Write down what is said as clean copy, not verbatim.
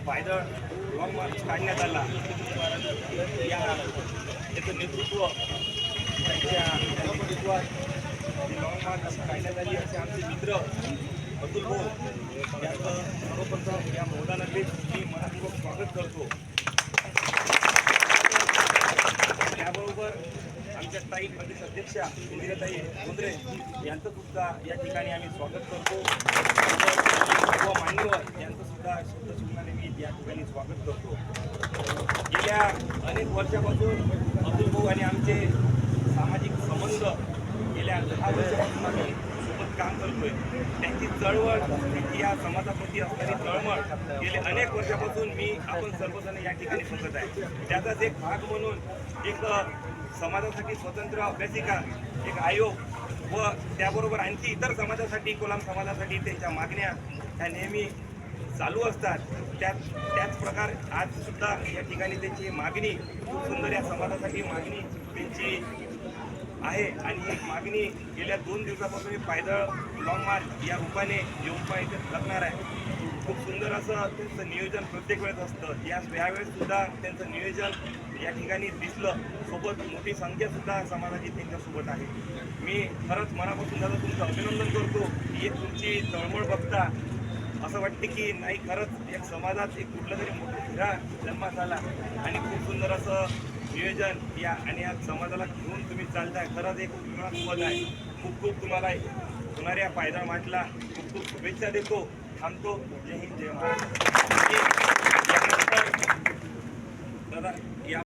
पायदळ long march काढण्यात आला याचं नेतृत्व त्यांच्या नेतृत्वात लॉंग मार्च काढण्यात आली असे आमचे मित्र अतुल भाऊ यांचं सर्वप्रथम या मैदानात मी मनपूर्वक स्वागत करतो। त्याबरोबर आमच्या स्थायी प्रदेश अध्यक्षा इंदिराताई गोंद्रे यांचं सुद्धा या ठिकाणी आम्ही स्वागत करतो व मान्यवर यांचं सुद्धा शब्दसुमनाने मी या ठिकाणी स्वागत करतो। गेल्या अनेक वर्षापासून अतुल भाऊ आणि आमचे सामाजिक संबंध गेल्या 10 वर्षापासून आम्ही सोबत काम करतोय। त्यांची चळवळ त्यांची या समाजाप्रती असणारी तळमळ गेले अनेक वर्षापासून आपण सर्वजण या ठिकाणी बघत आहे। त्याचाच एक भाग म्हणून एक समाजासाठी स्वतंत्र अभ्यासिका एक आयोग व त्याबरोबर आणखी इतर समाजासाठी कोलाम समाजासाठी त्यांच्या मागण्या ह्या नेहमी चालू असतात। त्याच प्रकार आज सुद्धा या ठिकाणी त्यांची मागणी खूप सुंदर या समाजासाठी मागणी त्यांची आहे आणि एक मागणी गेल्या 2 दिवसापासून पायदळ लॉंग मार्च या रूपाने येऊन इथे करणार आहे। खूप सुंदर असं त्यांचं नियोजन प्रत्येक वेळेस असतं। यावेळेस सुद्धा त्यांचं नियोजन या ठिकाणी दिसलं। सोबत मोठी संख्या सुद्धा समाजाची त्यांच्यासोबत आहे। मी खरंच मनापासून दादा तुमचं अभिनंदन करतो की एक तुमची तळमळ बघता असं वाटते की नाही खरंच एक समाजात एक कुठला तरी मोठा हिरा जन्मात आला आणि खूप सुंदर असं नियोजन या आणि या समाजाला घेऊन तुम्ही चालताय। खरंच एक पद आहे। खूप खूप तुम्हाला होणाऱ्या पायदळ मार्चला खूप खूप शुभेच्छा देतो। थांबतो। जय हिंद जय महाराष्ट्र। दादा या